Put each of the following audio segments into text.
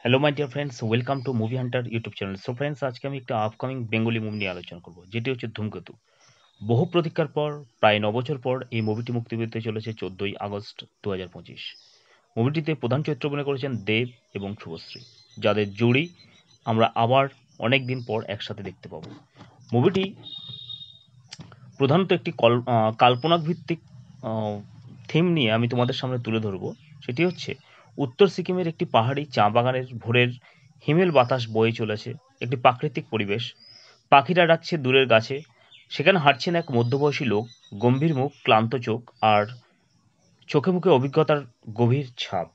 Hello my dear friends, welcome to movie Hunter YouTube channel. So friends, আজকে আমি একটা upcoming Bengali movie নিয়ে আলোচনা করব, যেটি হচ্ছে ধূমকেতু। বহু প্রতীক্ষার পর প্রায় ৯ বছর পর এই মুভিটি মুক্তি পেতে চলেছে ১৪ই আগস্ট ২০২৫। মুভিটিতে প্রধান চরিত্র অভিনয় করেছেন দেব এবং শুভশ্রী, যাদের জুড়ি আমরা আবার অনেক দিন পর একসাথে দেখতে পাবো। মুভিটি প্রধানত একটি কাল্পনিক ভিত্তিক থিম নিয়ে আমি তোমাদের সামনে তুলে ধরবো। সেটি হচ্ছে উত্তর সিকিমের একটি পাহাড়ি চা বাগানের ভোরের হিমেল বাতাস বয়ে চলেছে, একটি প্রাকৃতিক পরিবেশ। পাখিরা ডাকছে দূরের গাছে। সেখানে হাঁটছেন এক মধ্যবয়সী লোক, গম্ভীর মুখ, ক্লান্ত চোখ, আর চোখে মুখে অভিজ্ঞতার গভীর ছাপ।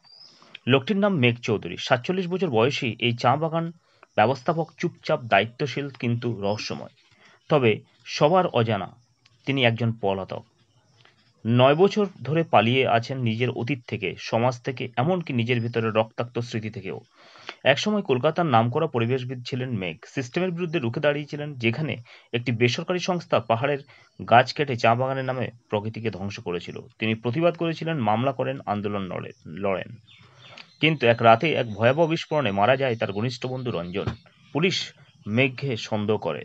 লোকটির নাম মেঘ চৌধুরী। ৪৭ বছর বয়সী এই চা বাগান ব্যবস্থাপক চুপচাপ, দায়িত্বশীল, কিন্তু রহস্যময়। তবে সবার অজানা, তিনি একজন পলাতক। ৯ বছর ধরে পালিয়ে আছেন নিজের অতীত থেকে, সমাজ থেকে, এমনকি নিজের ভেতরের রক্তাক্ত স্মৃতি থেকেও। একসময় কলকাতার নামকরা পরিবেশবিদ ছিলেন মেঘ। সিস্টেমের বিরুদ্ধে রুখে দাঁড়িয়েছিলেন, যেখানে একটি বেসরকারি সংস্থা পাহাড়ের গাছ কেটে চা বাগানের নামে প্রকৃতিকে ধ্বংস করেছিল। তিনি প্রতিবাদ করেছিলেন, মামলা করেন, আন্দোলন লড়েন। কিন্তু এক রাতে এক ভয়াবহ বিস্ফোরণে মারা যায় তার ঘনিষ্ঠ বন্ধু রঞ্জন। পুলিশ মেঘকে সন্দেহ করে।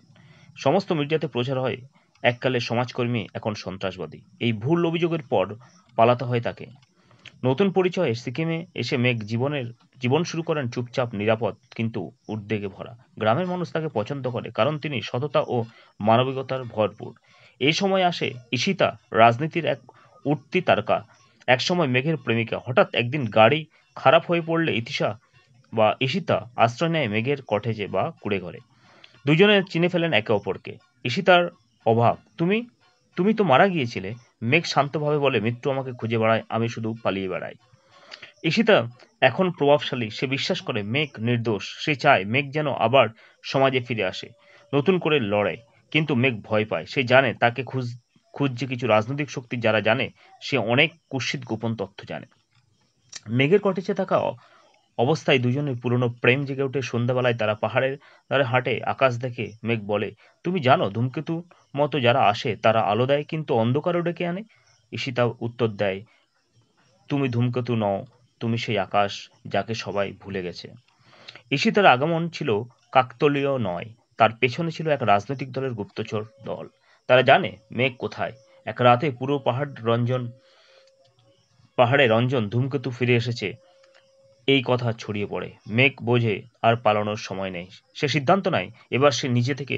সমস্ত মিডিয়াতে প্রচার হয়, এককালে সমাজকর্মী, এখন সন্ত্রাসবাদী। এই ভুল অভিযোগের পর পালাতে হয় তাকে। নতুন পরিচয়ে সিকিমে এসে মেঘ জীবন শুরু করেন, চুপচাপ, নিরাপদ, কিন্তু উদ্বেগে ভরা। গ্রামের মানুষ তাকে পছন্দ করে, কারণ তিনি সততা ও মানবিকতার ভরপুর। এই সময় আসে ঈশিতা, রাজনীতির এক উঠতি তারকা, একসময় মেঘের প্রেমিকা। হঠাৎ একদিন গাড়ি খারাপ হয়ে পড়লে ঈশিতা আশ্রয় নেয় মেঘের কটেজে বা কুঁড়ে ঘরে। দুজনে চিনে ফেলেন একে অপরকে। ঈশিতার অভাব, তুমি তুমি তো মারা গিয়েছিলে। মেঘ শান্তভাবে বলে, মৃত্যু আমাকে খুঁজে বেড়ায়, আমি শুধু পালিয়ে বেড়াই। ঈশিতা এখন প্রভাবশালী, সে বিশ্বাস করে মেঘ নির্দোষ। সে চায় মেঘ যেন আবার সমাজে ফিরে আসে, নতুন করে লড়ে। কিন্তু মেঘ ভয় পায়। সে জানে তাকে খুঁজছে কিছু রাজনৈতিক শক্তি, যারা জানে সে অনেক কুৎসিত গোপন তথ্য জানে। মেঘের কটেজে থাকা অবস্থায় দুজনের পুরনো প্রেম জেগে ওঠে। সন্ধ্যাবেলায় তারা পাহাড়ের ধারে হাঁটে, আকাশ দেখে। মেঘ বলে, তুমি জানো, ধূমকেতু মতো যারা আসে তারা আলো দেয়, কিন্তু অন্ধকারও ডেকে আনে। ঈশিতা উত্তর দেয়, তুমি ধূমকেতু নও, তুমি সেই আকাশ যাকে সবাই ভুলে গেছে। ঈশিতার আগমন ছিল কাকতালীয় নয়, তার পেছনে ছিল এক রাজনৈতিক দলের গুপ্তচর দল। তারা জানে মেঘ কোথায়। এক রাতে পুরো পাহাড়ে রঞ্জন ধূমকেতু ফিরে এসেছে এই কথা ছড়িয়ে পড়ে। মেঘ বোঝে আর পালানোর সময় নেই। সে সিদ্ধান্ত নেয়, এবার সে নিজে থেকে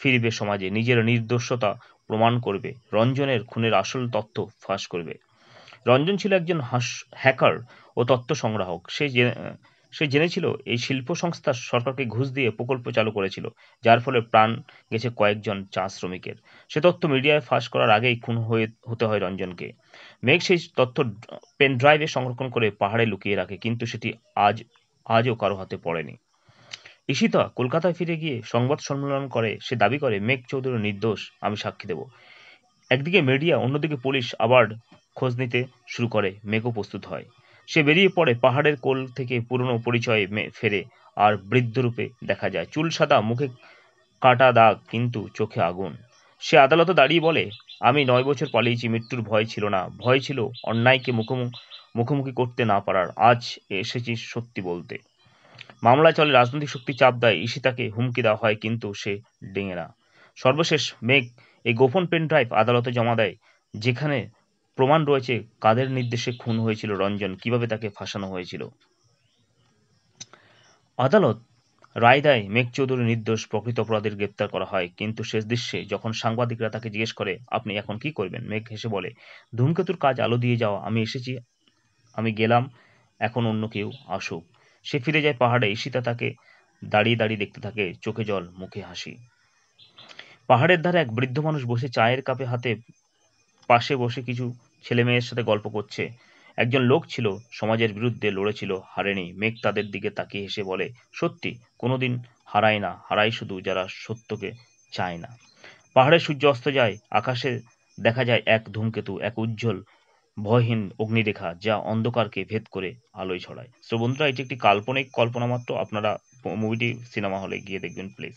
ফিরবে সমাজে, নিজের নির্দোষতা প্রমাণ করবে, রঞ্জনের খুনের আসল তথ্য ফাঁস করবে। রঞ্জন ছিল একজন হ্যাকার ও তথ্য সংগ্রাহক। সে জেনেছিল এই শিল্প সংস্থা সরকারকে ঘুষ দিয়ে প্রকল্প চালু করেছিল, যার ফলে প্রাণ গেছে কয়েকজন চা শ্রমিকের। সে তথ্য মিডিয়ায় ফাঁস করার আগেই হতে হয় রঞ্জনকে। মেঘ সেই তথ্য পেন ড্রাইভে সংরক্ষণ করে পাহাড়ে লুকিয়ে রাখে, কিন্তু সেটি আজও কারো হাতে পড়েনি। ঈশিতা কলকাতায় ফিরে গিয়ে সংবাদ সম্মেলন করে। সে দাবি করে, মেঘ চৌধুরী নির্দোষ, আমি সাক্ষী দেব। একদিকে মিডিয়া, অন্যদিকে পুলিশ আবার খোঁজ নিতে শুরু করে। মেঘও প্রস্তুত হয়। সে বেরিয়ে পড়ে, পাহাড়ের কোল থেকে পুরনো পরিচয়ে ফেরে। আর বৃদ্ধরূপে দেখা যায়, চুল সাদা, মুখে কাটা দাগ, কিন্তু চোখে আগুন। সে আদালতে দাঁড়িয়ে বলে, আমি ৯ বছর পালিয়েছি, মৃত্যুর ভয় ছিল না, ভয় ছিল অন্যায়কে মুখোমুখি করতে না পারার। আজ এসেছি সত্যি বলতে। মামলা চলে, রাজনৈতিক শক্তি চাপ দেয়, ঈশিতাকে হুমকি দেওয়া হয়, কিন্তু সে ডিঙে না। সর্বশেষ মেঘ এই গোপন পেন ড্রাইভ আদালতে জমা দেয়, যেখানে প্রমাণ রয়েছে কাদের নির্দেশে খুন হয়েছিল রঞ্জন, কিভাবে তাকে ফাঁসানো হয়েছিল। আদালত রায় দেয় মেঘ চৌধুরী নির্দোষ, প্রকৃত অপরাধীর গ্রেপ্তার করা হয়। কিন্তু শেষ দৃশ্যে যখন সাংবাদিকরা তাকে জিজ্ঞেস করে, আপনি এখন কি করবেন, মেঘ হেসে বলে, ধূমকেতুর কাজ আলো দিয়ে যাওয়া, আমি এসেছি, আমি গেলাম, এখন অন্য কেউ আসুক। সে ফিরে যায় পাহাড়ে। ঈশিতা তাকে দাঁড়িয়ে দাঁড়িয়ে দেখতে থাকে, চোখে জল, মুখে হাসি। পাহাড়ের ধারে এক বৃদ্ধ মানুষ বসে চায়ের কাপে হাতে, পাশে বসে কিছু ছেলে মেয়ের সাথে গল্প করছে। একজন লোক ছিল, সমাজের বিরুদ্ধে লড়েছিল, হারেনি। মেঘ তাদের দিকে তাকিয়ে হেসে বলে, সত্যি কোনোদিন হারায় না, হারায় শুধু যারা সত্যকে চায় না। পাহাড়ে সূর্য অস্ত যায়, আকাশে দেখা যায় এক ধূমকেতু, এক উজ্জ্বল ভয়হীন অগ্নিরেখা, যা অন্ধকারকে ভেদ করে আলোয় ছড়ায়। সো বন্ধুরা, এটি একটি কাল্পনিক কল্পনা মাত্র। আপনারা মুভিটি সিনেমা হলে গিয়ে দেখবেন প্লিজ।